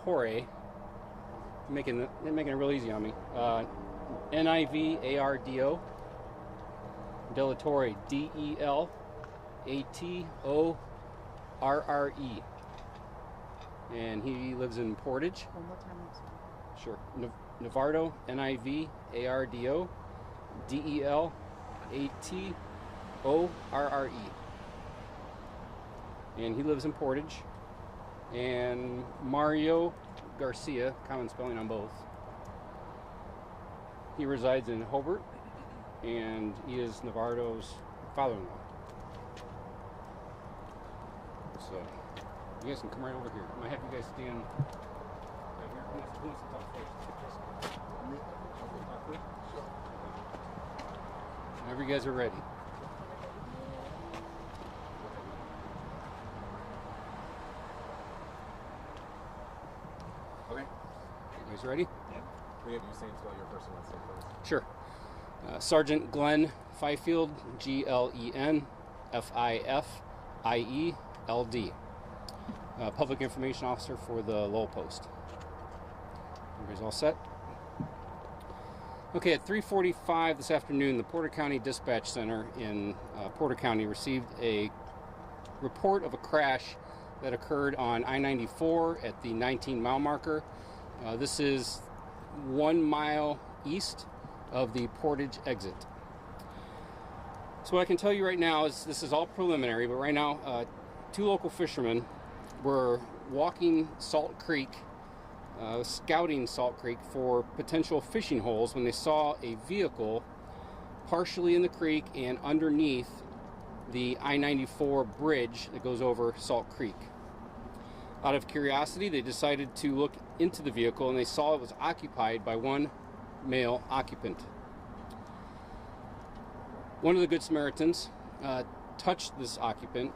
Torre. Making it real easy on me. Nivardo. Della Torre, Delatorre. And he lives in Portage. One more time. Sure. Nivardo, Nivardo, Delatorre. And he lives in Portage. And Mario Garcia, common spelling on both. He resides in Hobart, and he is Nivardo's father-in-law. So, you guys can come right over here. I might have you guys stand right here. Who wants to talk first? Whenever you guys are ready. Okay. You guys ready? Yeah. We have you saying spell your first and last name first. Sure. Sergeant Glenn Fifield, Glenn Fifield. Public Information Officer for the Lowell Post. Everybody's all set? Okay, at 3:45 this afternoon, the Porter County Dispatch Center in Porter County received a report of a crash that occurred on I-94 at the 19-mile marker. This is 1 mile east of the Portage exit. So what I can tell you right now is this is all preliminary, but right now two local fishermen were walking Salt Creek, scouting Salt Creek for potential fishing holes when they saw a vehicle partially in the creek and underneath the I-94 bridge that goes over Salt Creek. Out of curiosity, they decided to look into the vehicle, and they saw it was occupied by one male occupant. One of the Good Samaritans touched this occupant,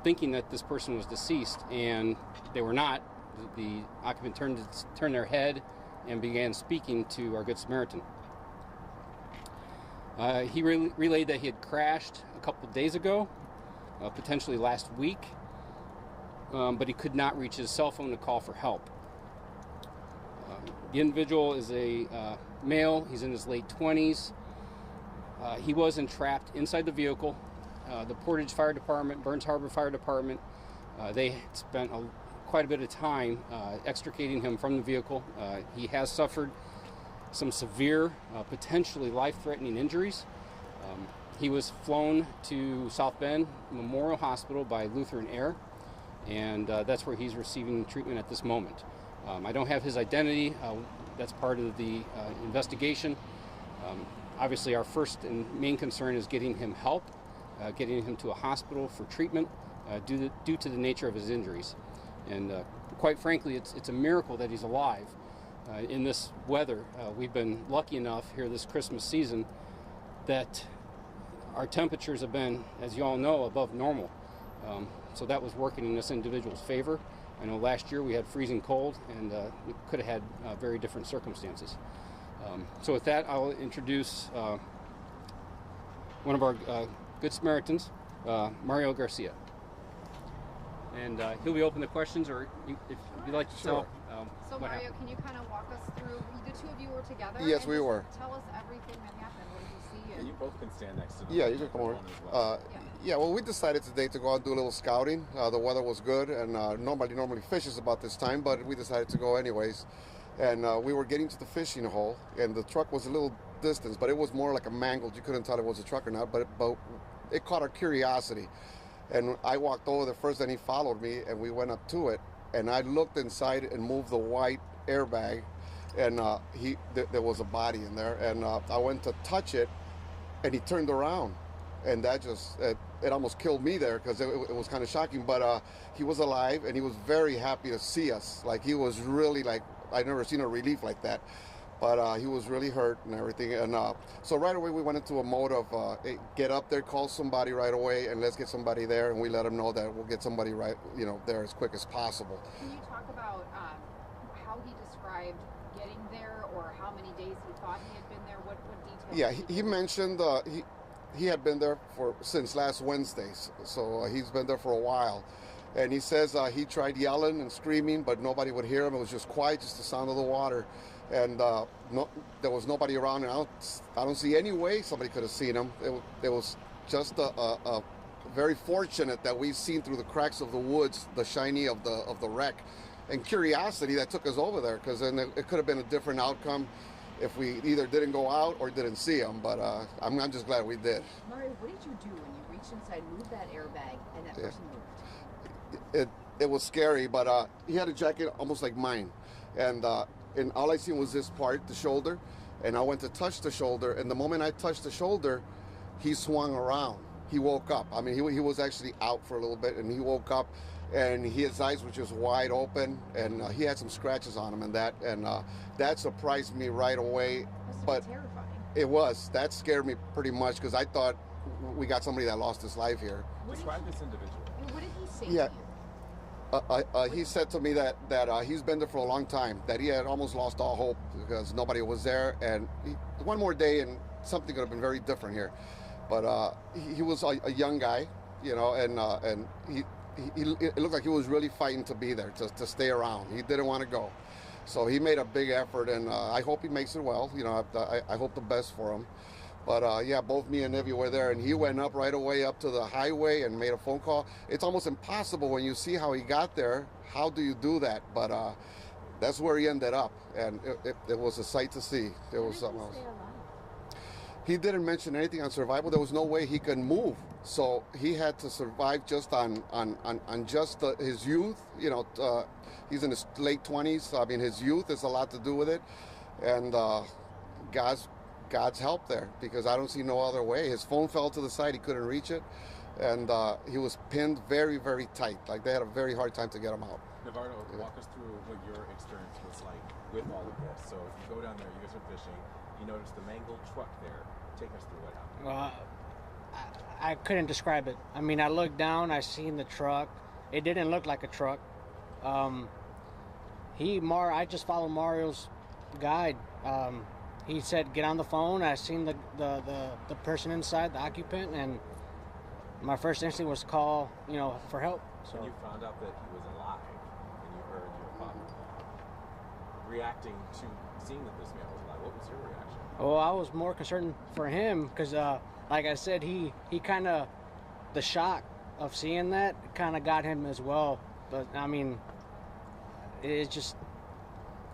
thinking that this person was deceased, and they were not. The occupant turned their head and began speaking to our Good Samaritan. He relayed that he had crashed a couple of days ago, potentially last week, but he could not reach his cell phone to call for help. The individual is a male. He's in his late 20s. He was entrapped inside the vehicle. The Portage Fire Department, Burns Harbor Fire Department, they spent quite a bit of time extricating him from the vehicle. He has suffered some severe, potentially life-threatening injuries. He was flown to South Bend Memorial Hospital by Lutheran Air, and that's where he's receiving treatment at this moment. I don't have his identity. That's part of the investigation. Obviously, our first and main concern is getting him help, getting him to a hospital for treatment due to the nature of his injuries. And quite frankly, it's a miracle that he's alive. In this weather, we've been lucky enough here this Christmas season that our temperatures have been, as you all know, above normal. So that was working in this individual's favor. I know last year we had freezing cold, and we could have had very different circumstances. So with that, I'll introduce one of our Good Samaritans, Mario Garcia. And he'll be open to questions, or if you'd like to tell. So Mario, can you kind of walk us through, the two of you were together? Yes, we were. Tell us everything that happened. What did you see? Yeah, you both can stand next to them. Yeah, you can come over. Well, we decided today to go out and do a little scouting. The weather was good, and nobody normally fishes about this time, but we decided to go anyways. And we were getting to the fishing hole, and the truck was a little distance, but it was more like a mangled. You couldn't tell it was a truck or not, but it caught our curiosity. And I walked over there first, and he followed me, and we went up to it. And I looked inside and moved the white airbag, and there was a body in there. And I went to touch it, and he turned around, and that just it almost killed me there because it was kind of shocking. But he was alive, and he was very happy to see us. Like, he was really like, I'd never seen a relief like that. But he was really hurt and everything. And so right away we went into a mode of get up there, call somebody right away, and let's get somebody there. And we let them know that we'll get somebody there as quick as possible. Can you talk about how he described getting there, or how many days he thought he had been there? What details? Yeah, he mentioned he had been there since last Wednesday. So he's been there for a while. And he says he tried yelling and screaming, but nobody would hear him. It was just quiet, just the sound of the water. And there was nobody around. And I don't see any way somebody could have seen him. It was just a very fortunate that we've seen through the cracks of the woods the shiny of the wreck, and curiosity that took us over there, because then it could have been a different outcome if we either didn't go out or didn't see him. But I'm just glad we did. Mario, what did you do when you reached inside, moved that airbag, and that person moved? It was scary, but he had a jacket almost like mine, and all I seen was this part, the shoulder, and I went to touch the shoulder, and the moment I touched the shoulder, he swung around. He woke up. I mean, he was actually out for a little bit, and he woke up, and his eyes were just wide open, and he had some scratches on him, and that surprised me right away. Must have But been terrifying. it was. That scared me pretty much, because I thought we got somebody that lost his life here. Describe this individual. What did he say Yeah. to you? He said to me that he's been there for a long time, that he had almost lost all hope because nobody was there, and one more day and something could have been very different here. But he was a young guy, you know, and it looked like he was really fighting to be there, to stay around. He didn't want to go. So he made a big effort, and I hope he makes it well. You know, I hope the best for him. But yeah, both me and Nivy were there, and he went up right away up to the highway and made a phone call. It's almost impossible when you see how he got there. How do you do that? But that's where he ended up, and it was a sight to see. It was something else. He didn't mention anything on survival. There was no way he could move, so he had to survive just on just his youth. You know, he's in his late 20s. So, I mean, his youth has a lot to do with it, and God's help there, because I don't see no other way. His phone fell to the side; he couldn't reach it, and he was pinned very, very tight. Like they had a very hard time to get him out. Navarro, walk us through what your experience was like with all of this. So if you go down there, you guys are fishing, you notice the mangled truck there. Take us through what happened. I couldn't describe it. I mean, I looked down, I seen the truck. It didn't look like a truck. I just followed Mario's guide. He said, get on the phone. I seen the person inside, the occupant, and my first instinct was call, for help. So When you found out that he was alive, and you heard your father reacting to seeing that this man was alive, what was your reaction? well, I was more concerned for him because, like I said, he kind of, the shock of seeing that kind of got him as well. But I mean, it's just,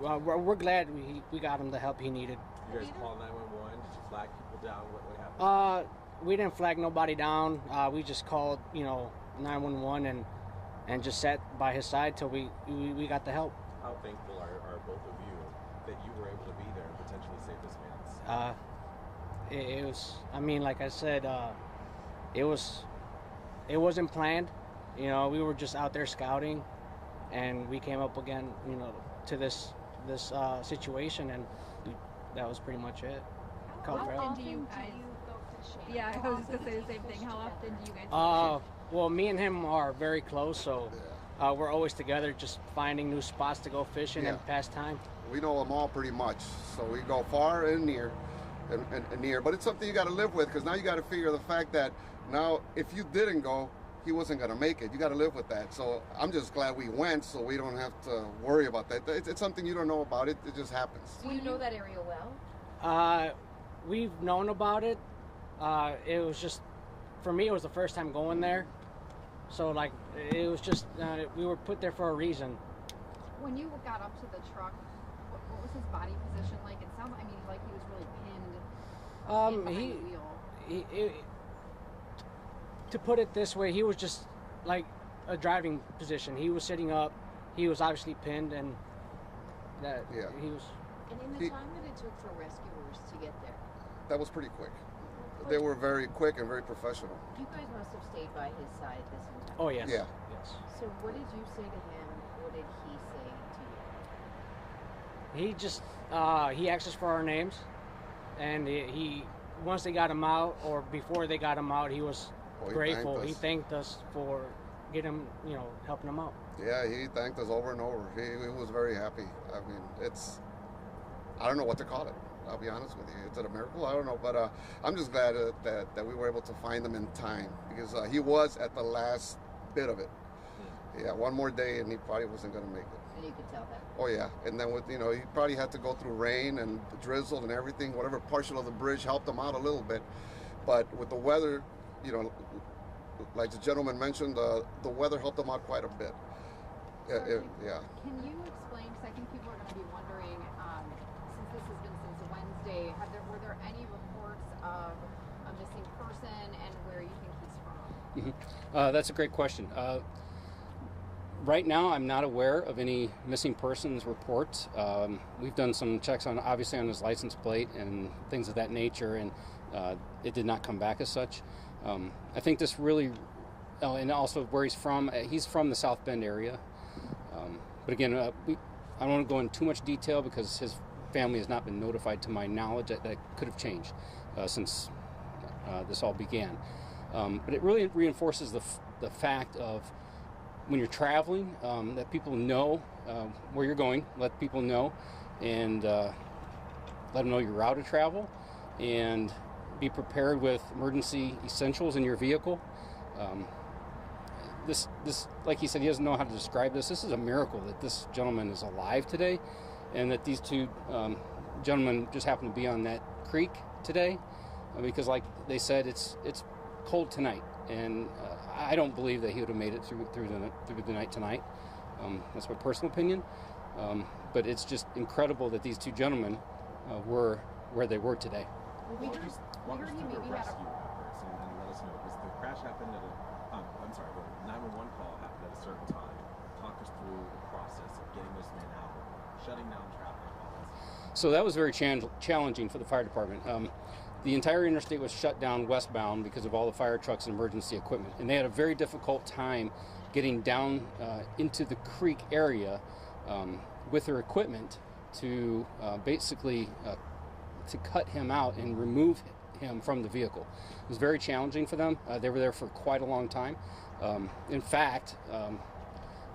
well, we're glad we got him the help he needed. You guys called 911. Did you flag people down? What happened? We didn't flag nobody down. We just called, 911 and just sat by his side till we got the help. How thankful are both of you that you were able to be there and potentially save this man's? It was, I mean, like I said, it wasn't planned. We were just out there scouting, and we came up again, to this situation, and that was pretty much it. How Called for help. often do you guys go fishing? Yeah, I was just gonna say the same thing. How often do you guys go Well, me and him are very close, so we're always together, just finding new spots to go fishing and pass time. We know them all pretty much, so we go far and near, and near. But it's something you got to live with, because now you got to figure the fact that now if you didn't go, he wasn't going to make it. You got to live with that. So I'm just glad we went, so we don't have to worry about that. It's something you don't know about. It just happens. Do you know that area well? We've known about it. It was just, for me, it was the first time going there. So, like, it was just, we were put there for a reason. When you got up to the truck, what was his body position like? It sounded, like he was really pinned behind the wheel. To put it this way, he was just like a driving position. He was sitting up. He was obviously pinned, and that he was. And in the time that it took for rescuers to get there, That was pretty quick. They were very quick and very professional. you guys must have stayed by his side this entire time. Oh yes. Yeah. Yes. So what did you say to him? What did he say to you? He just he asked us for our names, and he once they got him out, or before they got him out, he was He grateful. thanked He us. thanked us for getting helping him out. Yeah, he thanked us over and over. He was very happy. I mean, I don't know what to call it. I'll be honest with you. Is it a miracle? I don't know. But I'm just glad that we were able to find him in time, because he was at the last bit of it. Yeah, one more day and he probably wasn't going to make it. And you could tell that. Oh yeah, and then with he probably had to go through rain and drizzle and everything. Whatever partial of the bridge helped him out a little bit, but with the weather, like the gentleman mentioned, the weather helped him out quite a bit. Yeah. Can you explain, because I think people are going to be wondering, since this has been since Wednesday, were there any reports of a missing person and where you think he's from? That's a great question. Right now, I'm not aware of any missing persons reports. We've done some checks obviously on his license plate and things of that nature, and it did not come back as such. I think this really, and also where he's from the South Bend area. But again, I don't want to go into too much detail because his family has not been notified to my knowledge. That could have changed since this all began. But it really reinforces the fact of when you're traveling, that people know where you're going, let people know, and let them know your route of travel, and be prepared with emergency essentials in your vehicle. This, like he said, he doesn't know how to describe this. This is a miracle that this gentleman is alive today, and that these two gentlemen just happen to be on that creek today, because like they said, it's cold tonight, and I don't believe that he would have made it through the night tonight. That's my personal opinion, but it's just incredible that these two gentlemen were where they were today. We heard Walk us he through the maybe had rescue efforts and let us know. Was the crash happened at the 911 call happened at a certain time? Talk us through the process of getting this man out, shutting down traffic, all that. So that was very challenging for the fire department. The entire interstate was shut down westbound because of all the fire trucks and emergency equipment, and they had a very difficult time getting down into the creek area with their equipment to basically to cut him out and remove him from the vehicle. It was very challenging for them. They were there for quite a long time. In fact,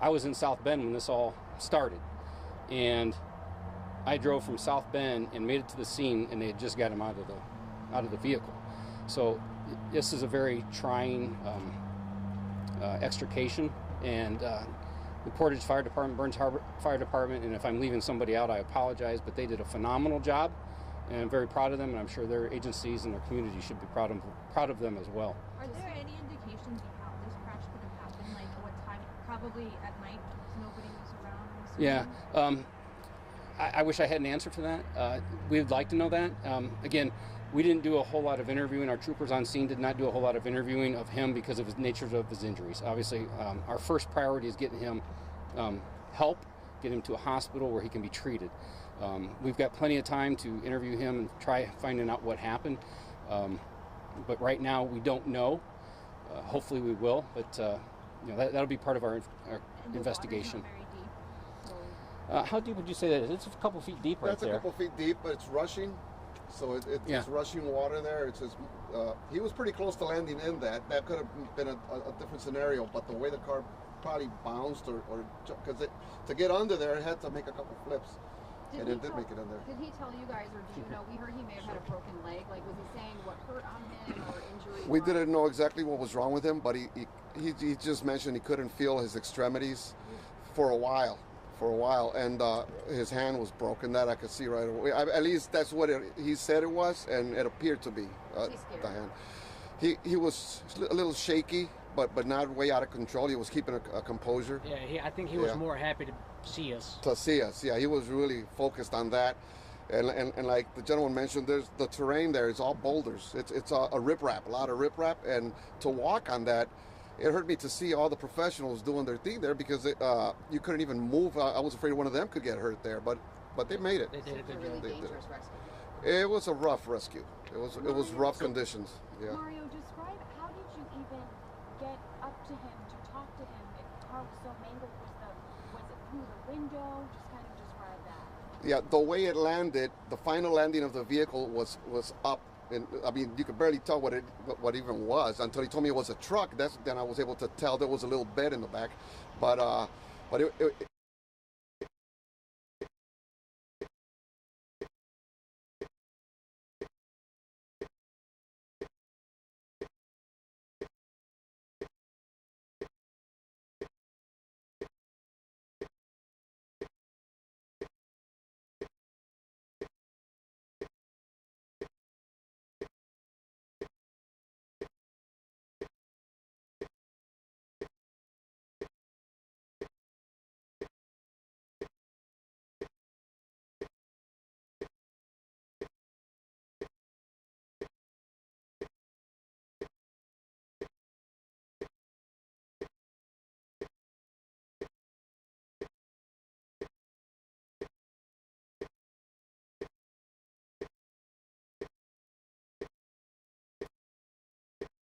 I was in South Bend when this all started, and I drove from South Bend and made it to the scene, and they had just got him out of the vehicle. So this is a very trying extrication, and the Portage Fire Department, Burns Harbor Fire Department, and if I'm leaving somebody out, I apologize, but they did a phenomenal job, and I'm very proud of them, and I'm sure their agencies and their community should be proud of them as well. Are there any indications of how this crash could have happened? Like what time? Probably at night, because nobody was around. I'm assuming? Yeah. I wish I had an answer for that. We would like to know that. Again, we didn't do a whole lot of interviewing. Our troopers on scene did not do a whole lot of interviewing of him because of his nature of his injuries. Obviously, our first priority is getting him help, get him to a hospital where he can be treated. We've got plenty of time to interview him and try finding out what happened. But right now, we don't know. Hopefully we will, but that'll be part of our And the investigation. water's not very deep, so How deep would you say that is? It's a couple feet deep right That's there. a couple feet deep, but it's rushing. So Yeah. it's rushing water there. It's just, he was pretty close to landing in that. That could have been a different scenario, but the way the car probably bounced or because to get under there, it had to make a couple flips. And it did make it in there. Did he tell you guys, or do you know? We heard he may have had a broken leg. Like, was he saying what hurt on him or injury? We didn't know exactly what was wrong with him, but he just mentioned he couldn't feel his extremities for a while. And his hand was broken. That I could see right away. At least that's what he said it was, and it appeared to be the hand. He was a little shaky, but not way out of control. He was keeping a composure. Yeah, I think he was more happy to see us. To see us, yeah, he was really focused on that. And like the gentleman mentioned, there's the terrain there is all boulders. It's a riprap, a lot of riprap, and to walk on that, it hurt me to see all the professionals doing their thing there because you couldn't even move. I was afraid one of them could get hurt there, but they made it. They did a good Really job. dangerous rescue. It was a rough rescue. It was rough conditions. Yeah. Mario, describe how did you even get up to him to talk to him if the car was so mangled? Was it through the window? Just kind of describe that. Yeah, the way it landed, the final landing of the vehicle was up. And I mean, you could barely tell what even was until he told me it was a truck. Then I was able to tell there was a little bed in the back, but